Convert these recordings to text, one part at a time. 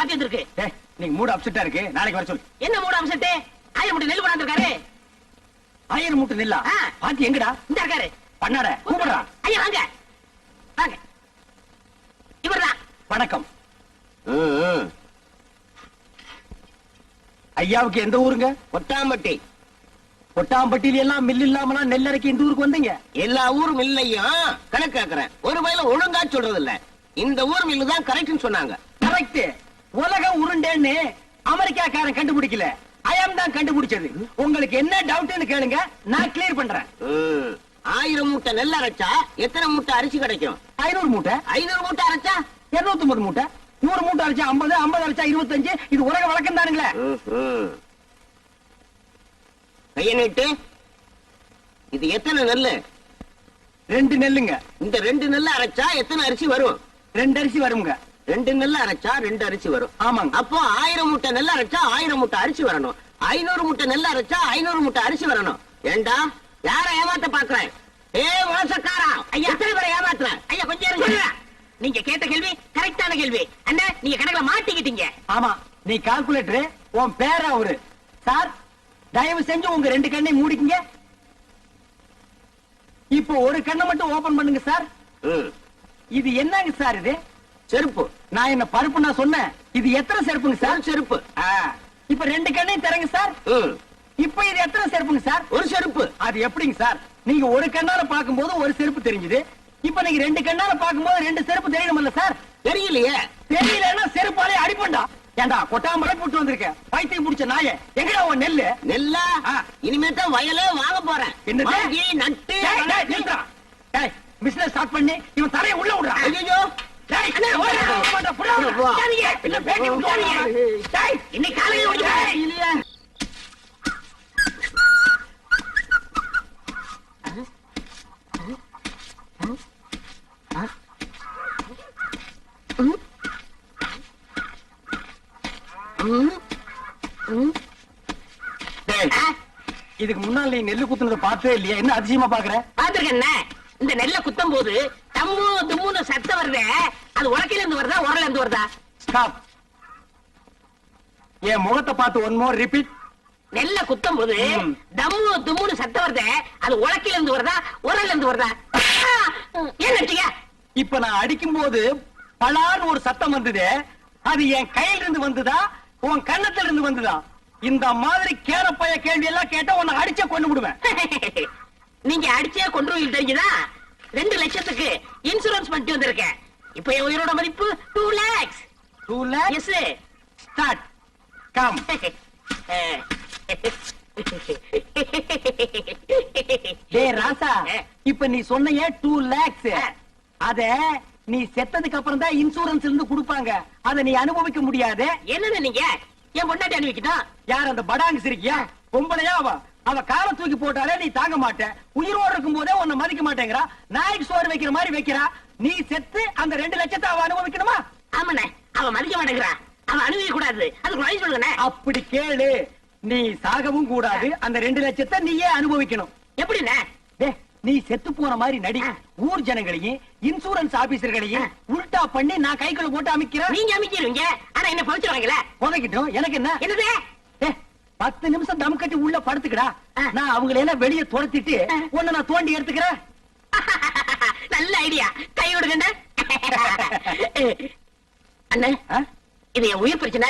மாத்தி வந்திருக்கு. நீங்க மூடு அப்செட்டா இருக்கு, நாளைக்கு வர சொல்லு. என்ன மூடு அப்செட்? 1000 மூட்டை நெல் கொண்டாந்துருக்காரு. 1000 மூட்டை நெல்லா? பாத்தி எங்கடா? இந்த இருக்காரு. பண்ணாட கூப்பிடுறா. ஐயா வாங்க வாங்க. இவர்தான். வணக்கம். ஐயாவுக்கு எந்த ஊருங்க? கொட்டாம்பட்டி. கொட்டாம்பட்டியில எல்லாம் மில் இல்லாமலாம் நெல்லரைக்கு இந்த ஊருக்கு வந்தீங்க? எல்லா ஊரும் மில்லையும் கணக்கு கேக்குறேன். ஒரு வயல ஒழுங்கா சொல்றது இல்ல. இந்த ஊர் மில்லு தான் கரெக்ட்னு சொன்னாங்க. கரெக்ட். உலகம் உருண்டேன்னு அமெரிக்காக்காரன் கண்டுபிடிக்கல, ஐயம் தான் கண்டுபிடிச்சது. உங்களுக்கு என்ன டவுட்னு கேளுங்க, நான் கிளியர் பண்றேன். 1000 மூட்டை நெல் அரைச்சா எத்தனை மூட்டை அரிசி கிடைக்கும்? 500 மூட்டை. 500 மூட்டை அரைச்சா 250 மூட்டை. 100 மூட்டை அரைச்சா 50, 50 அரைச்சா 25. இது உலக வழக்கம் தானுங்களே. கைய நீட்டு. இது எத்தனை நெல்லு? 2 நெல்லுங்க. இந்த 2 நெல்ல அரைச்சா எத்தனை அரிசி வரும்? 2 அரிசி வருங்க. 2 நெல்ல அரைச்சா 2 அரிசி வரும். ஆமாங்க. அப்போ 1000 மூட்டை நெல் அரைச்சா 1000 மூட்டை அரிசி வரணும். 500 மூட்டை நெல் அரைச்சா 500 மூட்டை அரிசி வரணும். ஏண்டா யார ஏமாத்த பாக்குறேன்? மோசக்காரா, ஐயா எத்தனை பேரை ஏமாத்துறேன்? ஐயா கொஞ்சம் இருங்க. நீங்க கேட்ட கேள்வி கரெக்டான கேள்வி. அண்ணா நீங்க கணக்குல மாட்டிக்கிட்டீங்க. ஆமா, நீ கால்குலேட்டர். உன் பேர அவரு. சார் தயவு செஞ்சு உங்க 2 கண்ணை மூடிக்கங்க. இப்போ ஒரு கண்ணை மட்டும் ஓபன் பண்ணுங்க சார். இது என்னங்க சார்? இது செருப்பு. நான் என்ன பருப்பு நான் சொன்னேன்? இது எத்தனை செருப்புங்க சார்? செருப்பு. இப்ப 2 கண்ணையும் தரங்க சார். இப்ப இது எத்தனை செருப்புங்க சார்? ஒரு செருப்பு. அது எப்படிங்க சார்? நீங்க ஒரு கண்ணால பாக்கும்போது ஒரு செருப்பு தெரிஞ்சது. இப்ப நீங்க 2 கண்ணால பாக்கும்போது 2 செருப்பு தெரியணும்ல சார்? தெரியலையே. தெரியலன்னா செருப்பாலே அடிப்பண்டா. ஏண்டா கொட்டாமலை போட்டு வந்திருக்க பைத்தியம் முடிச்ச நாயே, எங்கடா உன் நெல்லு? நெல்லா? இனிமேதான் வயலே வாங்க போறேன். என்னது? நட்டு பிசினஸ் ஸ்டார்ட் பண்ணி இவன் தரையை உள்ள விடுறான். ஐயோ இன்னைக்கு காலையில இதுக்கு முன்னால நீ நெல்லு குத்துனதை பார்த்தே இல்லையா? என்ன அதிசயமா பாக்குற? பாத்துருக்கேன். இந்த நெல்ல குத்தும் போது தம்மு தும்முன்னு சத்தம் வருது. அது உலக்கையில இருந்து வருதா உரல இருந்து வருதா? ஸ்டாப். என் முகத்தை பார்த்து ஒன் மோர் ரிப்பீட். நெல்ல குத்தும் போது தம்மு தும்முன்னு சத்தம் வருது. அது உலக்கையில இருந்து வருதா உரல இருந்து வருதா? ஏன் நினைச்சீங்க? இப்ப நான் அடிக்கும் போது பலான்னு ஒரு சத்தம் வந்தது. அது என் கையில இருந்து வந்ததா உன் கண்ணத்துல இருந்து வந்ததா? இந்த மாதிரி கேரப்பைய கேள்வி எல்லாம் கேட்டா உன்னை அடிச்ச கொண்டு விடுவேன். நீங்க அடிச்சே கொண்டு தெரிஞ்சுதா? 2 லட்சத்துக்கு இன்சூரன்ஸ் பண்ணிட்டு வந்திருக்கேன். இப்ப என் உயிரோட மதிப்பு 2 lakhs. 2 lakhs? Yes. Start. Come. டேய் ராசா, இப்ப நீ சொன்னியே 2 lakhs. அத நீ செத்ததுக்கு அப்புறம் தான் இன்சூரன்ஸ் இருந்து கொடுப்பாங்க. அத நீ அனுபவிக்க முடியாது. என்னன்னு நீங்க என் பொண்டாட்டி அனுபவிக்கணும்? யார் அந்த படாங்கு சிரிக்கியா? பொம்பளையா அவ காலை தூக்கி போட்டாலே நீ தாங்க மாட்டேன். உயிரோடு இருக்கும் போதே உன்னை மதிக்க மாட்டேங்கிறா. நாய்க்கு சோறு வைக்கிற மாதிரி வைக்கிறா. நீ செத்து அந்த 2 லட்சத்தை அவ அனுபவிக்கணுமா? ஆமாண்ணே, அவ மதிக்க மாட்டேங்கிறா. அவ அனுபவிக்க கூடாது. அதுக்கு வழி சொல்லுங்க. அப்படி கேளு. நீ சாகவும் கூடாது, அந்த 2 லட்சத்தை நீயே அனுபவிக்கணும். எப்படிண்ணே? நீ செத்து போன மாதிரி நடி. ஊர் ஜனங்களையும் இன்சூரன்ஸ் ஆபீசர்களையும் உல்டா பண்ணி நான் கைக்குள்ள போட்டு அமைக்கிறேன். நீங்க அமைக்கிறீங்க, ஆனா என்ன பவிச்சிருவாங்களே. உனக்கிட்டும் எனக்கு என்ன? என்னது? 10 நிமிஷம் தம் கட்டி உள்ள படுத்துக்கடா. நான் அவங்களை எல்லாம் வெளியே துரத்திட்டு உன்னை நான் தோண்டி எடுத்துக்கிறேன். நல்ல ஐடியா. கை விடுங்க அண்ணே. இது என் உயிர் பிரச்சனை.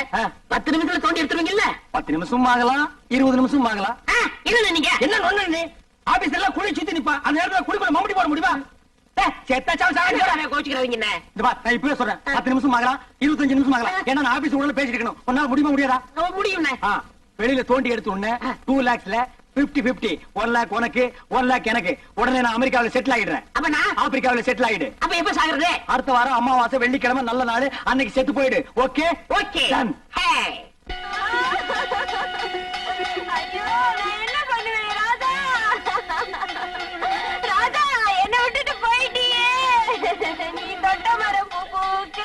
10 நிமிஷத்துல தோண்டி எடுத்துருவீங்கல்ல? 10 நிமிஷம் ஆகலாம், 20 நிமிஷம் ஆகலாம். என்ன நீங்க என்ன நொண்ணு? நீ ஆபீஸ் எல்லாம் குழி சுத்தி நிப்பா. அந்த நேரத்துல குழிக்குள்ள மம்படி போட முடியுமா? கோச்சுக்கிறீங்க. நான் இப்பவே சொல்றேன், 10 நிமிஷம் ஆகலாம், 25 நிமிஷம் ஆகலாம். ஏன்னா நான் ஆபீஸ் உள்ள பேசிட்டு இருக்கணும். உன்னால முடியுமா முடியாதா? முடியும். வெளியில தோண்டி எடுத்து உடனே 2 lakhsல 50-50. 1 lakh உனக்கு, 1 lakh எனக்கு. உடனே நான் அமெரிக்காவில செட்டில் ஆயிடுறேன். அப்ப நான் ஆப்பிரிக்காவில செட்டில் ஆயிடு. அப்ப எப்ப சாகுறது? அடுத்த வாரம் அமாவாசை வெள்ளிக்கிழமை நல்ல நாள், அன்னைக்கு செத்து போயிடு. ஓகே? ஓகே. ஐயோ, நான் என்ன பண்ணுவேன் ராதா? ராதா, என்ன விட்டுட்டு போயிட்டியே. நீ தொட்ட மரம் பூ பூக்க,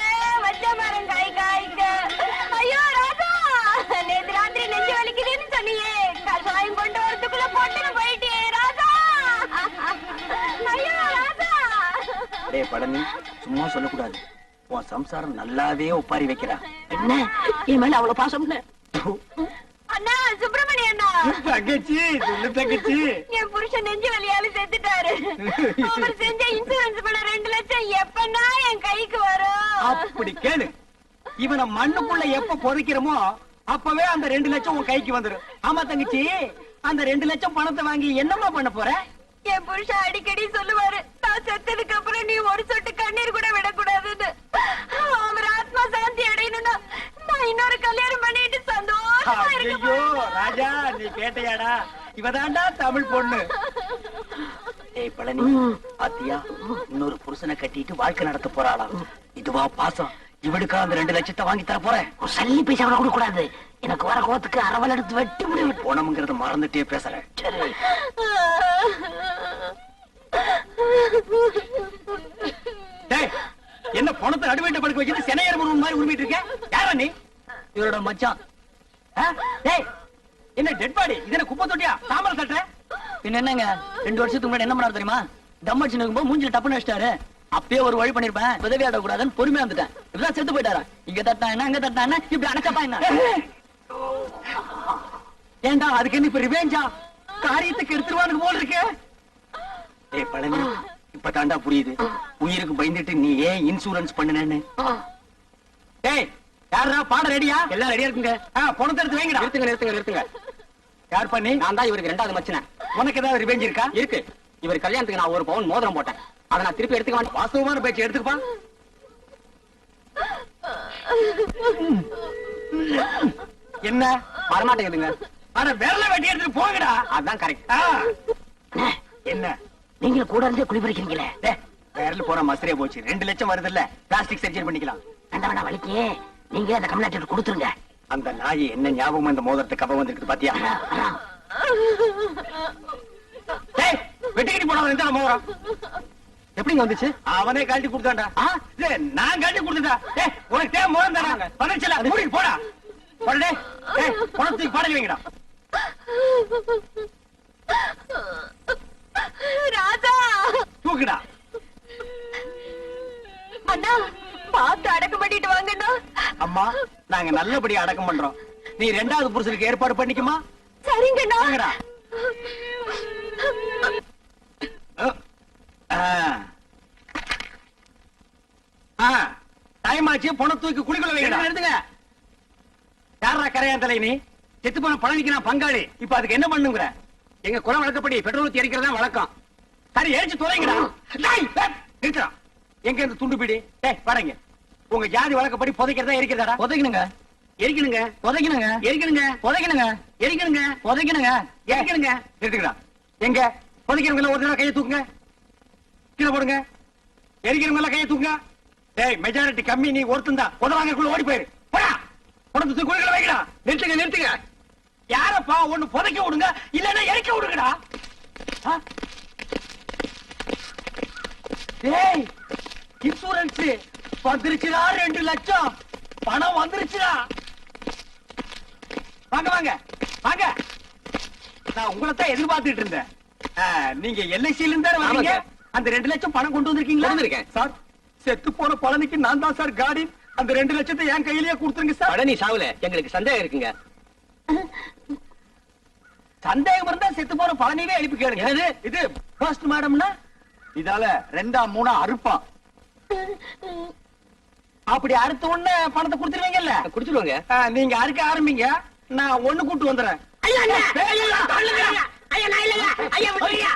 வச்ச மரம் காய் காய்க்க. ஐயோ ராதா, நேத்து ராத்திரி நெஞ்சு வலிக்குதுன்னு சொன்னியே, கஷாயம் கொண்டு வரதுக்குள்ள போட்டுன்னு போயிட்டியே ராதா. ஐயோ ராதா. டேய் பழனி, சும்மா சொல்லக்கூடாது. உன் சம்சாரம் நல்லாவே ஒப்பாரி வைக்கிறா. என்ன என் மேல அவ்வளவு பாசம் இல்ல. அண்ணா சுப்பிரமணிய அண்ணா, தங்கச்சி சொல்லு தங்கச்சி. என் புருஷன் நெஞ்சு வலியால செத்துட்டாரு. அவர் செஞ்ச இன்சூரன்ஸ் பணம் 2 லட்சம் எப்பன்னா என் கைக்கு வரும்? அப்படி கேளு. இவனை மண்ணுக்குள்ள எப்ப புதைக்கிறோமோ அப்பவே அந்த 2 லட்சம் உன் கைக்கு வந்துரும். ஆமா தங்கச்சி, அந்த 2 லட்சம் பணத்தை வாங்கி என்னமா பண்ண போற? என் புருஷன் அடிக்கடி சொல்லுவாரு, நான் செத்ததுக்கு அப்புறம் நீ ஒரு சொட்டு கண்ணீர் கூட விடக்கூடாதுன்னு. அவர் ஆத்மா சாந்தி அடையணும்னா நான் இன்னொரு கல்யாணம் பண்ணிட்டு சந்தோஷமா இருக்க ஐயோ போறேன். ராஜா, நீ கேட்டையாடா? இவதாண்டா தமிழ் பொண்ணு. ஏய் பழனி, பாத்தியா, இன்னொரு புருஷனை கட்டிட்டு வாழ்க்கை நடத்த போறாளாம். இதுவா பாசம்? இவளுக்கா அந்த 2 லட்சத்தை வாங்கி தர போறேன்? ஒரு சல்லி பைசா கூட கொடுக்க கூடாது. எனக்கு வர கோத்துக்கு அரவல் எடுத்து வெட்டி முடிவு. போனமுங்கிறத மறந்துட்டே பேசுறேன். சரி. டேய், என்ன பணத்தை நடுவேட்ட படுக்க வச்சுட்டு சென்னையர் முருகன் மாதிரி உருமிட்டு இருக்க? யாரா நீ? இவரோட மச்சான். ஆ? டேய், என்ன டெட் பாடி? இது என்ன குப்பை தொட்டியா? தாமரை தட்டுற? பின்ன என்னங்க, 2 வருஷத்துக்கு முன்னாடி என்ன பண்ணாரு தெரியுமா? தம் அடிச்சு நிக்கும்போது மூஞ்சில டப்புன்னு வச்சிட்டாரு. அப்பயே ஒரு வழி பண்ணிருப்பேன், உதவி ஆட கூடாதுன்னு பொறுமையா வந்துட்டேன். இப்பதான் செத்து போயிட்டாரா? இங்க தட்டா என்ன, அங்க தட்டா என்ன, இப்படி அணைச்சப்பா என்ன? ஏண்டா அதுக்கு என்ன இப்ப ரிவேஞ்சா? காரியத்துக்கு எடுத்துருவானுக்கு போல இருக்கு. ஏய் பழனி, இப்ப தாண்டா புரியுது உயிருக்கு பயந்துட்டு நீ ஏன் இன்சூரன்ஸ் பண்ணுனேன்னு. டேய், யாரா பாட ரெடியா? எல்லாம் ரெடியா இருக்குங்க. பணத்தை எடுத்து வைங்கடா. நிறுத்துங்க. யார் பண்ணி? நான் தான் இவருக்கு 2வது மச்சினேன். உனக்கு ஏதாவது ரிவேஞ்ச் இருக்கா? இருக்கு. இவர் கல்யாணத்துக்கு நான் 1 பவுன் மோதிரம் போட்டேன். அதை நான் திருப்பி எடுத்துக்க மாட்டேன். வாஸ்தவமான பேச்சு எடுத்துக்கப்பா. என்ன வரமாட்டேங்குதுங்க. அட விரல வெட்டி எடுத்துட்டு போங்கடா. அதான் கரெக்ட். என்ன நீங்க கூட இருந்தே குளிப்பறிக்கிறீங்களே. விரல் போற மசரே போச்சு. 2 லட்சம் வருது இல்ல, பிளாஸ்டிக் சர்ஜரி பண்ணிக்கலாம். வேண்டாம் வலிக்கு நீங்க அந்த கம்நாட்டில் கொடுத்துருங்க. அந்த நாய் என்ன ஞாபகம் இந்த மோதிரத்தை கவ வந்திருக்கு பாத்தியா? டேய், வெட்டிக்கிட்டு போனவன் எந்த மோதிரம் எப்படிங்க வந்துச்சு? அவனே கழட்டி கொடுத்தான்டா. நான் கழட்டி கொடுத்துட்டா. டேய், உனக்கு தேவை மோதிரம் தானே? வந்துருச்சுல, மூடிட்டு போடா. போடா டேய். டேய், பணத்துக்கு பாடல் வைங்கடா. ராஜா தூக்குடா. அண்ணா, பார்த்து அடக்கம் பண்ணிட்டு வாங்கண்ணா. அம்மா, நாங்க நல்லபடியா அடக்கம் பண்றோம். நீ 2வது புருஷனுக்கு ஏற்பாடு பண்ணிக்குமா? சரிங்கண்ணா. வாங்கடா. டைம் ஆச்சு, பணம் தூக்கி குளிக்குள்ள வைங்கடா. எடுத்துங்க. யாரா கரையான் தலை நீ? செத்து போன பழனிக்கு நான் பங்காளி. இப்ப அதுக்கு என்ன பண்ணுங்கிற? எங்க குல வழக்கப்படி பெட்ரோல் ஊத்தி எரிக்கிறதா வழக்கம். சரி, எரிச்சு தொலைங்கடா. நிறுத்தா. எங்க இருந்து துண்டு பிடி? டேய் பாருங்க, உங்க ஜாதி வழக்கப்படி புதைக்கிறதா எரிக்கிறதாடா? புதைக்கணுங்க. எரிக்கணுங்க. புதைக்கணுங்க. எரிக்கணுங்க. புதைக்கணுங்க. எரிக்கணுங்க. புதைக்கணுங்க. எரிக்கணுங்க. நிறுத்துக்கடா. எங்க புதைக்கிறவங்க எல்லாம் ஒரு தடவை கையை தூக்குங்க. கீழே போடுங்க. எரிக்கிறவங்க எல்லாம் கையை தூக்குங்க. டேய், மெஜாரிட்டி கம்மி, நீ ஒருத்தன் தான். உதவாங்கக்குள்ள ஓடி போயிரு. போடா. பணத்தை தூக்கி குழிகளை வைக்கடா. நிறுத்துங்க. யாரப்பா? ஒண்ணு புதைக்க விடுங்க, இல்லன்னா எரிக்க விடுங்கடா. டேய், இன்சூரன்ஸ் வந்துருச்சுடா. 2 லட்சம் பணம் வந்துருச்சுடா. வாங்க. நான் உங்களை தான் எதிர்பார்த்துட்டு இருந்தேன். நீங்க எல்ஐசில இருந்தா வரீங்க. அந்த 2 லட்சம் பணம் கொண்டு வந்திருக்கீங்களா? வந்திருக்கேன். சார், செத்து போன பழனிக்கு நான் தான் சார் காடி. அந்த 2 லட்சத்தை என் கையிலேயே கொடுத்துருங்க சார். பழனி சாவுல எங்களுக்கு சந்தேகம் இருக்குங்க. சந்தேகம் இருந்தா செத்து போன பழனிவே எழுப்பி கேளுங்க. இது போஸ்ட் மாடம்னா இதால 2ஆ 3ஆ அறுப்பான். அப்படி அறுத்த உடனே பணத்தை கொடுத்துருவீங்கல்ல? குடிச்சிருவாங்க. நீங்க அறுக்க ஆரம்பிங்க, நான் ஒண்ணு கூட்டு வந்துடுறேன். ஐயா, ஐயா, ஐயா, ஐயா, ஐயா, நான் இல்லையா? ஐயா, விட்டுருங்க.